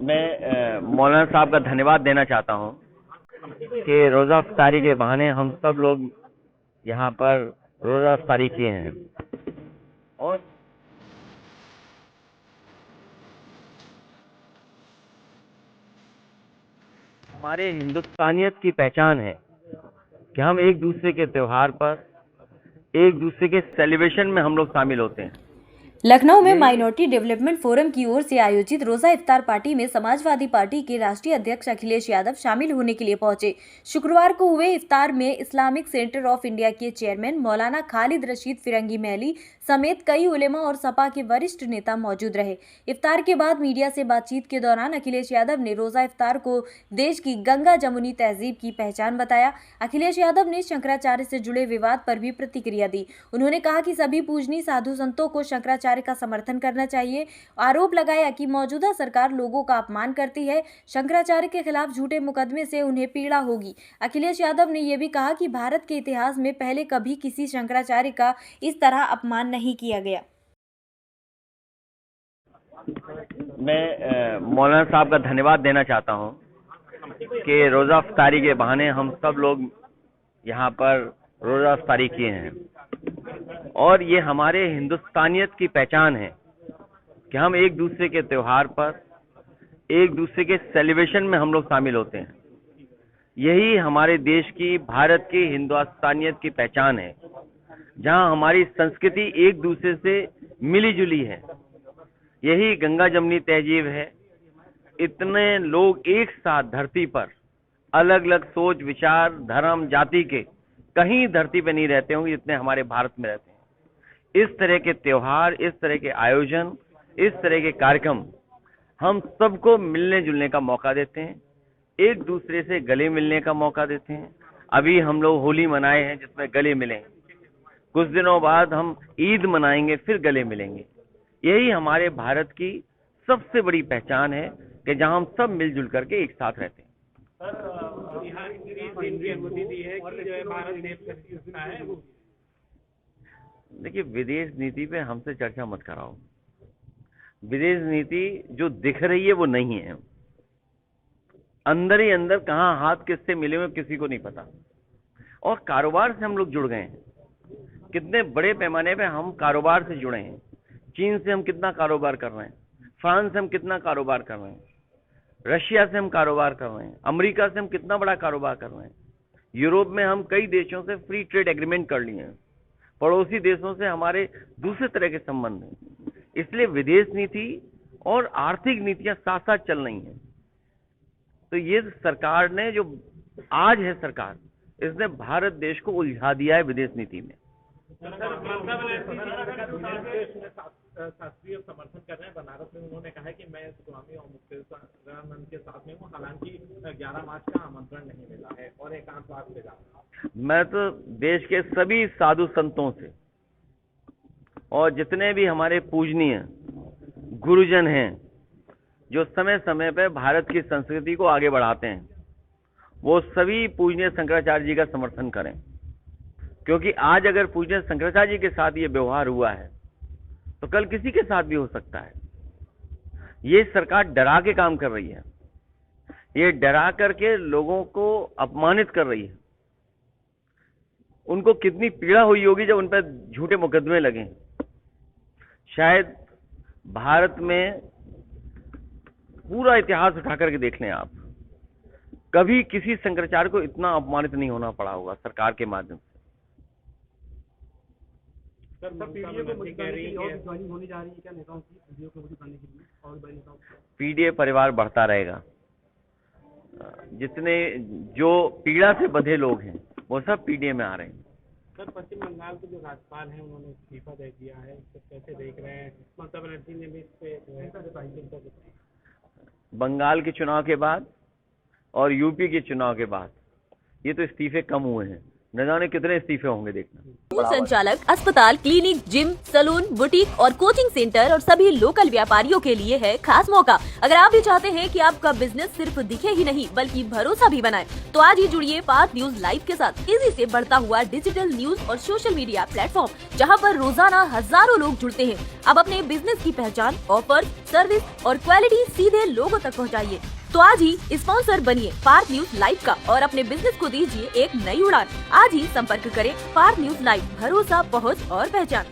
मैं मौलाना साहब का धन्यवाद देना चाहता हूं कि रोज़ा इफ्तारी के बहाने हम सब लोग यहाँ पर रोज़ा इफ्तारी किए हैं और हमारे हिंदुस्तानियत की पहचान है कि हम एक दूसरे के त्योहार पर एक दूसरे के सेलिब्रेशन में हम लोग शामिल होते हैं। लखनऊ में माइनॉरिटी डेवलपमेंट फोरम की ओर से आयोजित रोजा इफ्तार पार्टी में समाजवादी पार्टी के राष्ट्रीय अध्यक्ष अखिलेश यादव शामिल होने के लिए पहुंचे। शुक्रवार को हुए इफ्तार में इस्लामिक सेंटर ऑफ इंडिया के चेयरमैन मौलाना खालिद रशीद फिरंगी महली समेत कई उलेमा और सपा के वरिष्ठ नेता मौजूद रहे। इफ्तार के बाद मीडिया से बातचीत के दौरान अखिलेश यादव ने रोजा इफ्तार को देश की गंगा जमुनी तहजीब की पहचान बताया। अखिलेश यादव ने शंकराचार्य से जुड़े विवाद पर भी प्रतिक्रिया दी। उन्होंने कहा कि सभी पूजनीय साधु संतों को शंकराचार्य का समर्थन करना चाहिए। आरोप लगाया कि मौजूदा सरकार लोगों का अपमान करती है। शंकराचार्य के खिलाफ झूठे मुकदमे से उन्हें पीड़ा होगी। अखिलेश यादव ने यह भी कहा कि भारत के इतिहास में पहले कभी किसी शंकराचार्य का इस तरह अपमान नहीं किया गया। मैं मौलाना साहब का धन्यवाद देना चाहता हूं कि रोज़ा इफ्तारी के बहाने हम सब लोग यहाँ पर रोज़ा इफ्तारी किए हैं और ये हमारे हिंदुस्तानियत की पहचान है कि हम एक दूसरे के त्योहार पर एक दूसरे के सेलिब्रेशन में हम लोग शामिल होते हैं। यही हमारे देश की, भारत की हिंदुस्तानियत की पहचान है, जहां हमारी संस्कृति एक दूसरे से मिली जुली है। यही गंगा जमुनी तहजीब है। इतने लोग एक साथ धरती पर अलग अलग सोच, विचार, धर्म, जाति के कहीं धरती पे नहीं रहते होंगे जितने हमारे भारत में रहते हैं। इस तरह के त्योहार, इस तरह के आयोजन, इस तरह के कार्यक्रम हम सबको मिलने जुलने का मौका देते हैं, एक दूसरे से गले मिलने का मौका देते हैं। अभी हम लोग होली मनाए हैं जिसमें गले मिले, कुछ दिनों बाद हम ईद मनाएंगे, फिर गले मिलेंगे। यही हमारे भारत की सबसे बड़ी पहचान है कि जहां हम सब मिलजुल करके एक साथ रहते हैं। देखिए, विदेश नीति पे हमसे चर्चा मत कराओ। विदेश नीति जो दिख रही है वो नहीं है। अंदर ही अंदर कहां हाथ किससे मिले हुए किसी को नहीं पता। और कारोबार से हम लोग जुड़ गए हैं। कितने बड़े पैमाने पे हम कारोबार से जुड़े हैं। चीन से हम कितना कारोबार कर रहे हैं, फ्रांस से हम कितना कारोबार कर रहे हैं, रशिया से हम कारोबार कर रहे हैं, अमेरिका से हम कितना बड़ा कारोबार कर रहे हैं, यूरोप में हम कई देशों से फ्री ट्रेड एग्रीमेंट कर लिए हैं, पड़ोसी देशों से हमारे दूसरे तरह के संबंध हैं। इसलिए विदेश नीति और आर्थिक नीतियां साथ साथ चल रही हैं। तो ये सरकार ने जो आज है सरकार, इसने भारत देश को उलझा दिया है विदेश नीति में। शास्त्रीय समर्थन कर रहे हैं। बनारस में उन्होंने कहा है कि मैं स्वामी और मुक्तेश्वरानंद के साथ में हूँ, हालांकि 11 मार्च का आमंत्रण नहीं मिला है और एकांतवास से जा। मैं तो देश के सभी साधु संतों से और जितने भी हमारे पूजनीय गुरुजन हैं जो समय समय पर भारत की संस्कृति को आगे बढ़ाते हैं, वो सभी पूजनीय शंकराचार्य जी का समर्थन करें। क्योंकि आज अगर पूजनीय शंकराचार्य जी के साथ ये व्यवहार हुआ है तो कल किसी के साथ भी हो सकता है। ये सरकार डरा के काम कर रही है। ये डरा करके लोगों को अपमानित कर रही है। उनको कितनी पीड़ा हुई होगी जब उन पर झूठे मुकदमे लगे। शायद भारत में पूरा इतिहास उठा करके देख लें आप, कभी किसी शंकराचार्य को इतना अपमानित नहीं होना पड़ा होगा सरकार के माध्यम से। पीडीए परिवार बढ़ता रहेगा। जितने जो पीड़ा से बंधे लोग हैं वो सब पीडीए में आ रहे हैं। सर, पश्चिम बंगाल के जो राज्यपाल हैं उन्होंने इस्तीफा दे दिया है, कैसे देख रहे हैं? ममता बनर्जी ने भी इस पे बंगाल के चुनाव के बाद और यूपी के चुनाव के बाद ये तो इस्तीफे कम हुए हैं। न जाने कितने इस्तीफे होंगे देखना। संचालक अस्पताल, क्लिनिक, जिम, सलून, बुटीक और कोचिंग सेंटर और सभी लोकल व्यापारियों के लिए है खास मौका। अगर आप भी चाहते हैं कि आपका बिजनेस सिर्फ दिखे ही नहीं बल्कि भरोसा भी बनाए, तो आज ही जुड़िए पार्थ न्यूज लाइव के साथ। तेजी से बढ़ता हुआ डिजिटल न्यूज और सोशल मीडिया प्लेटफॉर्म, जहां पर रोजाना हजारों लोग जुड़ते हैं। अब अपने बिजनेस की पहचान, ऑफर, सर्विस और क्वालिटी सीधे लोगों तक पहुंचाइए। तो आज ही स्पॉन्सर बनिए पार्थ न्यूज लाइव का और अपने बिजनेस को दीजिए एक नई उड़ान। आज ही संपर्क करें पार्थ न्यूज लाइव, भरोसा, पहुंच और पहचान।